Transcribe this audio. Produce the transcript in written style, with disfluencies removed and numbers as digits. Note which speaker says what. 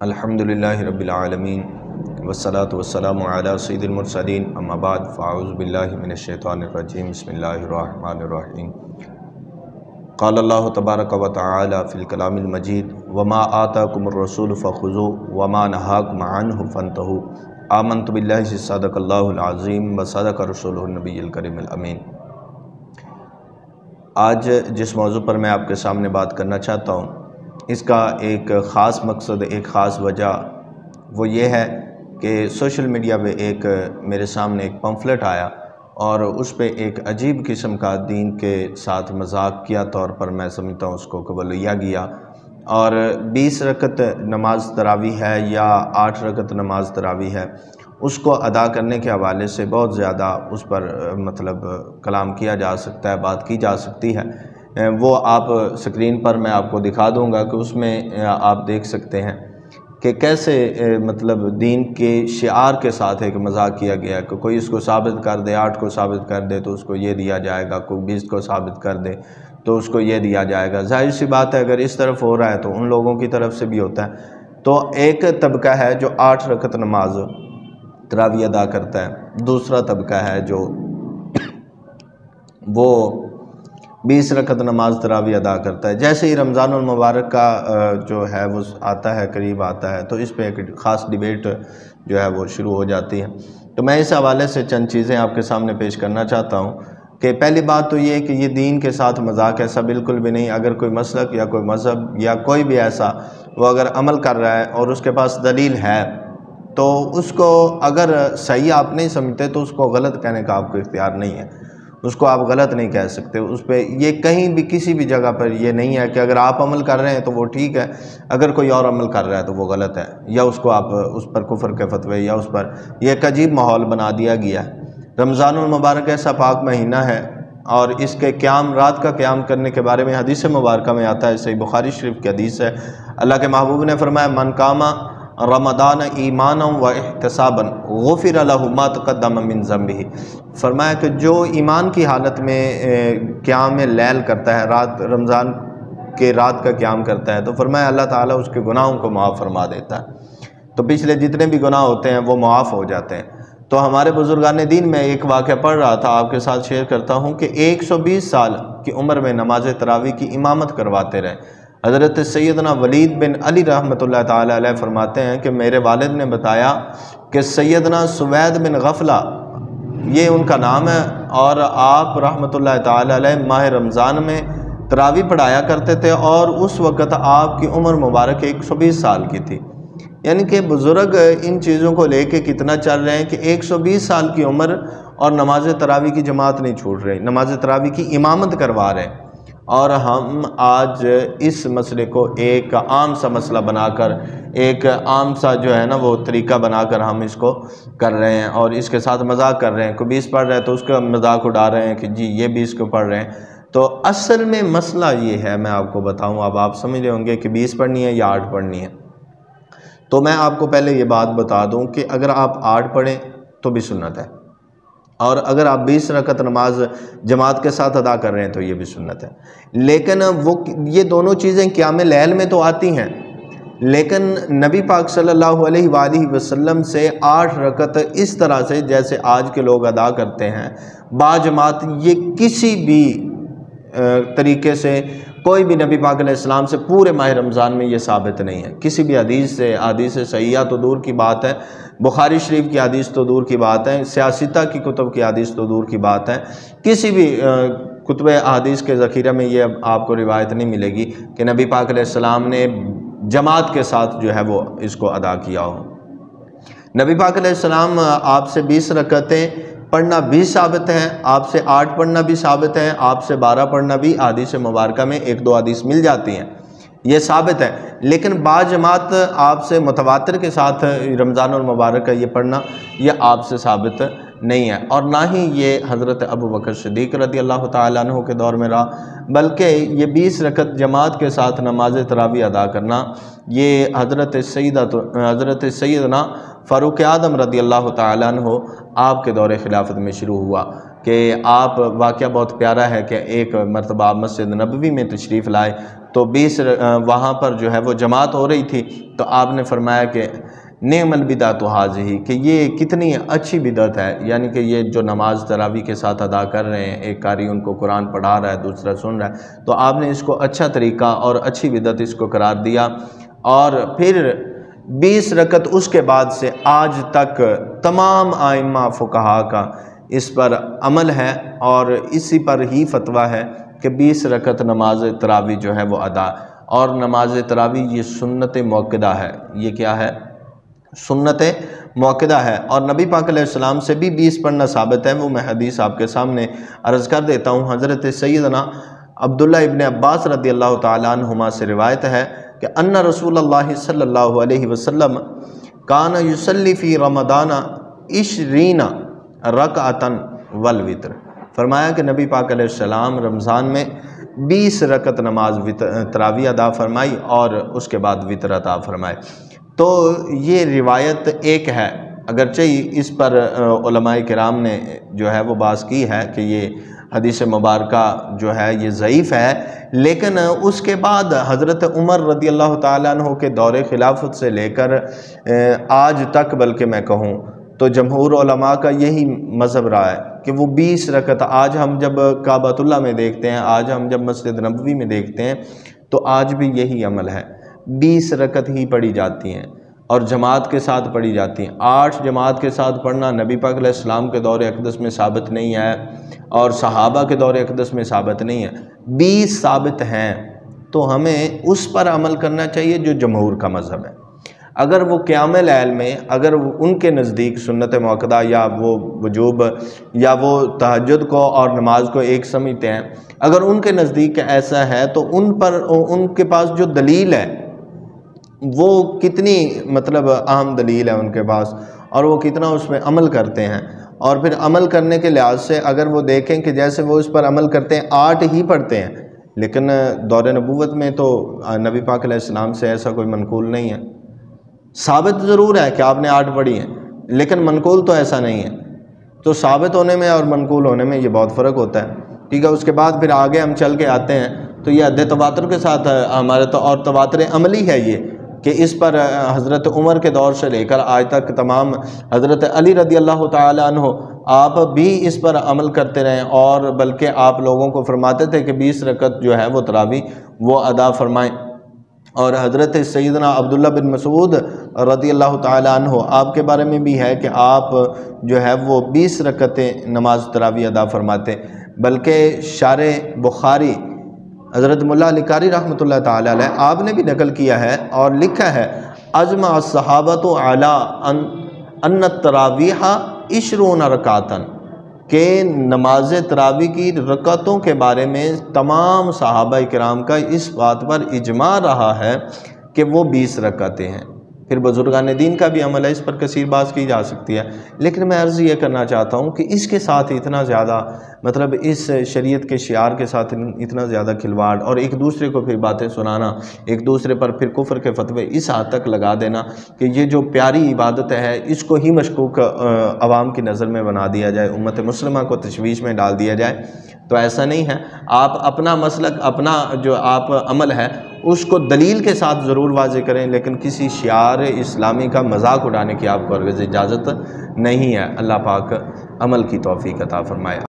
Speaker 1: الحمدللہ رب العالمین والصلاة والسلام علی سید المرسلین اما بعد فاعوذ باللہ من الشیطان الرجیم بسم اللہ الرحمن الرحیم قال اللہ تبارک و تعالی فی الکلام المجید وما آتاکم الرسول فخذوه وما نہاکم عنہ فانتہوا آمنت باللہ صدق اللہ العظیم وصدق رسولہ النبی الکریم الامین۔ آج جس موضوع پر میں آپ کے سامنے بات کرنا چاہتا ہوں اس کا ایک خاص مقصد، ایک خاص وجہ وہ یہ ہے کہ سوشل میڈیا پہ میرے سامنے ایک پمفلٹ آیا اور اس پہ ایک عجیب قسم کا دین کے ساتھ مذاق کیا طور پر میں سمجھتا ہوں اس کو قبول لیا گیا، اور 20 رکعت نماز تراویح ہے یا 8 رکعت نماز تراویح ہے، اس کو ادا کرنے کے حوالے سے بہت زیادہ اس پر کلام کیا جا سکتا ہے، بات کی جا سکتی ہے۔ وہ آپ سکرین پر میں آپ کو دکھا دوں گا کہ اس میں آپ دیکھ سکتے ہیں کہ کیسے دین کے شعار کے ساتھ ایک مذاق کیا گیا ہے کہ کوئی اس کو ثابت کر دے، 8 کو ثابت کر دے تو اس کو یہ دیا جائے گا، کوئی 20 کو ثابت کر دے تو اس کو یہ دیا جائے گا۔ ظاہر سی بات ہے اگر اس طرف ہو رہا ہے تو ان لوگوں کی طرف سے بھی ہوتا ہے۔ تو ایک طبقہ ہے جو 8 رکعت نماز تراویح ادا کرتا ہے، دوسرا طبقہ ہے جو وہ 20 رکعت نماز تراویح ادا کرتا ہے۔ جیسے ہی رمضان المبارک کا جو ہے وہ آتا ہے، قریب آتا ہے، تو اس پہ ایک خاص ڈیبیٹ جو ہے وہ شروع ہو جاتی ہے۔ تو میں اس حوالے سے چند چیزیں آپ کے سامنے پیش کرنا چاہتا ہوں کہ پہلی بات تو یہ کہ یہ دین کے ساتھ مذاق ایسا بالکل بھی نہیں۔ اگر کوئی مسلک یا کوئی مذہب یا کوئی بھی ایسا وہ اگر عمل کر رہا ہے اور اس کے پاس دلیل ہے تو اس کو اگر صحیح آپ نہیں سمجھتے تو اس کو غلط کہنے کا آپ کو اختیار نہیں ہے، اس کو آپ غلط نہیں کہہ سکتے۔ اس پہ یہ کہیں بھی کسی بھی جگہ پر یہ نہیں ہے کہ اگر آپ عمل کر رہے ہیں تو وہ ٹھیک ہے، اگر کوئی اور عمل کر رہا ہے تو وہ غلط ہے، یا اس کو آپ اس پر کفر کے فتوے یا اس پر یہ ایک عجیب ماحول بنا دیا گیا ہے۔ رمضان المبارک ایسا پاک مہینہ ہے اور اس کے قیام، رات کا قیام کرنے کے بارے میں حدیث مبارکہ میں آتا ہے، صحیح بخاری شریف کی حدیث ہے۔ اللہ کے محبوب نے فرمایا من قام رمضان ایمانا و احتسابا غفر له ما تقدم من ذنبہ، فرمایا کہ جو ایمان کی حالت میں قیام لیل کرتا ہے، رمضان کے رات کا قیام کرتا ہے، تو فرمایا اللہ تعالیٰ اس کے گناہوں کو معاف فرما دیتا ہے، تو پچھلے جتنے بھی گناہ ہوتے ہیں وہ معاف ہو جاتے ہیں۔ تو ہمارے بزرگان دین میں ایک واقعہ پڑھ رہا تھا، آپ کے ساتھ شیئر کرتا ہوں کہ 120 سال کی عمر میں نماز تراویح کی امامت کرواتے رہے۔ حضرت سیدنا ولید بن علی رحمۃ اللہ تعالی علیہ فرماتے ہیں کہ میرے والد نے بتایا کہ سیدنا سوید بن غفلہ یہ ان کا نام ہے، اور آپ رحمۃ اللہ تعالی علیہ ماہ رمضان میں تراویح پڑھایا کرتے تھے اور اس وقت آپ کی عمر مبارک 120 سال کی تھی۔ یعنی کہ بزرگ ان چیزوں کو لے کے کتنا چل رہے ہیں کہ 120 سال کی عمر اور نماز تراویح کی جماعت نہیں چھوڑ رہے، نماز تراویح کی امامت کروا رہے ہیں، اور ہم آج اس مسئلے کو ایک عام سا مسئلہ بنا کر، ایک عام سا جو ہے نا وہ طریقہ بنا کر ہم اس کو کر رہے ہیں اور اس کے ساتھ مذاق کر رہے ہیں۔ کوئی 20 پڑھ رہا ہے تو اس کا مذاق اڑا رہے ہیں کہ جی یہ 20 کو پڑھ رہے ہیں۔ تو اصل میں مسئلہ یہ ہے، میں آپ کو بتاؤں، اب آپ سمجھ رہے ہوں گے کہ 20 پڑھنی ہے یا 8 پڑھنی ہے۔ تو میں آپ کو پہلے یہ بات بتا دوں کہ اگر آپ 8 پڑھیں تو بھی سنت ہے، اور اگر آپ 20 رکعت نماز جماعت کے ساتھ ادا کر رہے ہیں تو یہ بھی سنت ہے۔ لیکن یہ دونوں چیزیں قیام لیل میں تو آتی ہیں، لیکن نبی پاک صلی اللہ علیہ وآلہ وسلم سے 8 رکعت اس طرح سے جیسے آج کے لوگ ادا کرتے ہیں با جماعت، یہ کسی بھی طریقے سے کوئی بھی نبی پاک علیہ السلام سے پورے ماہ رمضان میں یہ ثابت نہیں ہے۔ کسی بھی حدیث سے، حدیث صحیحہ تو دور کی بات ہے، بخاری شریف کی حدیث تو دور کی بات ہے، سیاستہ کی کتب کی حدیث تو دور کی بات ہے، کسی بھی کتب حدیث کے ذخیرہ میں یہ آپ کو روایت نہیں ملے گی کہ نبی پاک علیہ السلام نے جماعت کے ساتھ جو ہے وہ اس کو ادا کیا ہو۔ نبی پاک علیہ السلام آپ سے 20 رکعتیں پڑھنا بھی ثابت ہے، آپ سے 8 پڑھنا بھی ثابت ہے، آپ سے 12 پڑھنا بھی حدیث مبارکہ میں 1-2 حدیث مل جاتی ہیں، یہ ثابت ہے۔ لیکن با جماعت آپ سے متواتر کے ساتھ رمضان المبارک کا یہ پڑھنا یہ آپ سے ثابت نہیں ہے، اور نہ ہی یہ حضرت ابوبکر صدیق رضی اللہ تعالیٰ عنہ کے دور میں رہا، بلکہ یہ 20 رکعت جماعت کے ساتھ نماز تراویح ادا کرنا یہ حضرت سیدنا فاروق اعظم رضی اللہ تعالیٰ عنہ آپ کے دور خلافت میں شروع ہوا۔ کہ آپ واقعہ بہت پیارا ہے کہ ایک مرتبہ آپ مسجد نبوی میں تشریف لائے تو 20 وہاں پر جو ہے وہ جماعت ہو رہی تھی، تو آپ نے فرمایا کہ نعم البدعۃ ھذہ، کہ یہ کتنی اچھی بدعت ہے، یعنی کہ یہ جو نماز تراویح کے ساتھ ادا کر رہے ہیں، ایک قاری ان کو قرآن پڑھا رہا ہے، دوسرا سن رہا ہے، تو آپ نے اس کو اچھا طریقہ اور اچھی بدعت اس کو قرار دیا۔ اور پھر 20 رکعت اس کے بعد سے آج تک تمام ائمہ فقہا کا اس پر عمل ہے، اور اسی پر ہی فتویٰ ہے کہ 20 رکعت نماز تراویح جو ہے وہ ادا، اور نماز تراویح یہ سنت موقدہ ہے۔ یہ کیا ہے؟ سنت موقدہ ہے، اور نبی پاک علیہ السلام سے بھی 20 پڑھنا ثابت ہے۔ وہ میں حدیث آپ کے سامنے عرض کر دیتا ہوں۔ حضرت سیدنا عبداللہ ابن عباس رضی اللہ تعالیٰ عنہما سے روایت ہے کہ ان رسول اللہ صلی اللہ علیہ وسلم کان یصلی فی رمضان 20 رکعۃ والوتر، فرمایا کہ نبی پاک علیہ السلام رمضان میں 20 رکعت نماز تراویح ادا فرمائی اور اس کے بعد وتر عطا فرمائے۔ تو یہ روایت ایک ہے، اگرچہ اس پر علماء کرام نے جو ہے وہ بحث کی ہے کہ یہ حدیث مبارکہ جو ہے یہ ضعیف ہے، لیکن اس کے بعد حضرت عمر رضی اللہ تعالیٰ عنہ کے دور خلافت سے لے کر آج تک، بلکہ میں کہوں تو جمہور علماء کا یہی مذہب رہا ہے کہ وہ 20 رکعت، آج ہم جب کعبۃ اللہ میں دیکھتے ہیں، آج ہم جب مسجد نبوی میں دیکھتے ہیں، تو آج بھی یہی عمل ہے، 20 رکعت ہی پڑھی جاتی ہیں اور جماعت کے ساتھ پڑھی جاتی ہیں۔ 8 جماعت کے ساتھ پڑھنا نبی پاک علیہ السلام کے دور اقدس میں ثابت نہیں ہے، اور صحابہ کے دور اقدس میں ثابت نہیں ہے، 20 ثابت ہیں، تو ہمیں اس پر عمل کرنا چاہیے جو جمہور کا مذہب ہے۔ اگر وہ قیام اللیل میں، اگر ان کے نزدیک سنت موقدہ یا وہ وجوب یا وہ تہجد کو اور نماز کو ایک سمجھتے ہیں، اگر ان کے نزدیک ایسا ہے تو ان پر، ان کے پاس جو دلیل ہے وہ کتنی مطلب اہم دلیل ہے ان کے پاس، اور وہ کتنا اس میں عمل کرتے ہیں، اور پھر عمل کرنے کے لحاظ سے اگر وہ دیکھیں کہ جیسے وہ اس پر عمل کرتے ہیں 8 ہی پڑھتے ہیں، لیکن دور نبوت میں تو نبی پاک علیہ السلام سے ایسا کوئی منقول نہیں ہے۔ ثابت ضرور ہے کہ آپ نے 8 پڑھی ہیں، لیکن منقول تو ایسا نہیں ہے۔ تو ثابت ہونے میں اور منقول ہونے میں یہ بہت فرق ہوتا ہے، ٹھیک ہے۔ اس کے بعد پھر آگے ہم چل کے آتے ہیں تو یہ عد تواتر کے ساتھ ہمارے تو، اور تواتر عملی ہے یہ، کہ اس پر حضرت عمر کے دور سے لے کر آج تک تمام، حضرت علی رضی اللہ تعالیٰ عنہ آپ بھی اس پر عمل کرتے رہے، اور بلکہ آپ لوگوں کو فرماتے تھے کہ 20 رکعت جو ہے وہ تراویح وہ ادا فرمائیں۔ اور حضرت سیدنا عبداللہ بن مسعود رضی اللہ تعالیٰ عنہ آپ کے بارے میں بھی ہے کہ آپ جو ہے وہ 20 رکعتیں نماز تراویح ادا فرماتے، بلکہ شارح بخاری حضرت ملا علی قاری رحمۃ اللہ تعالیٰ علیہ آپ نے بھی نقل کیا ہے اور لکھا ہے اجمع الصحابۃ علی ان التراویح 20 رکعۃ، کہ نماز تراویح کی رکعتوں کے بارے میں تمام صحابہ کرام کا اس بات پر اجماع رہا ہے کہ وہ 20 رکعتیں ہیں۔ پھر بزرگان دین کا بھی عمل ہے، اس پر کثیر بات کی جا سکتی ہے، لیکن میں عرض یہ کرنا چاہتا ہوں کہ اس کے ساتھ اتنا زیادہ مطلب اس شریعت کے شعار کے ساتھ اتنا زیادہ کھلواڑ، اور ایک دوسرے کو پھر باتیں سنانا، ایک دوسرے پر پھر کفر کے فتوے اس حد تک لگا دینا کہ یہ جو پیاری عبادت ہے اس کو ہی مشکوک عوام کی نظر میں بنا دیا جائے، امت مسلمہ کو تشویش میں ڈال دیا جائے، تو ایسا نہیں ہے۔ آپ اپنا مسلک، اپنا جو آپ عمل ہے اس کو دلیل کے ساتھ ضرور واضح کریں، لیکن کسی شعار اسلامی کا مذاق اڑانے کی آپ کو ہرگز اجازت نہیں ہے۔ اللہ پاک عمل کی توفیق عطا فرمائے۔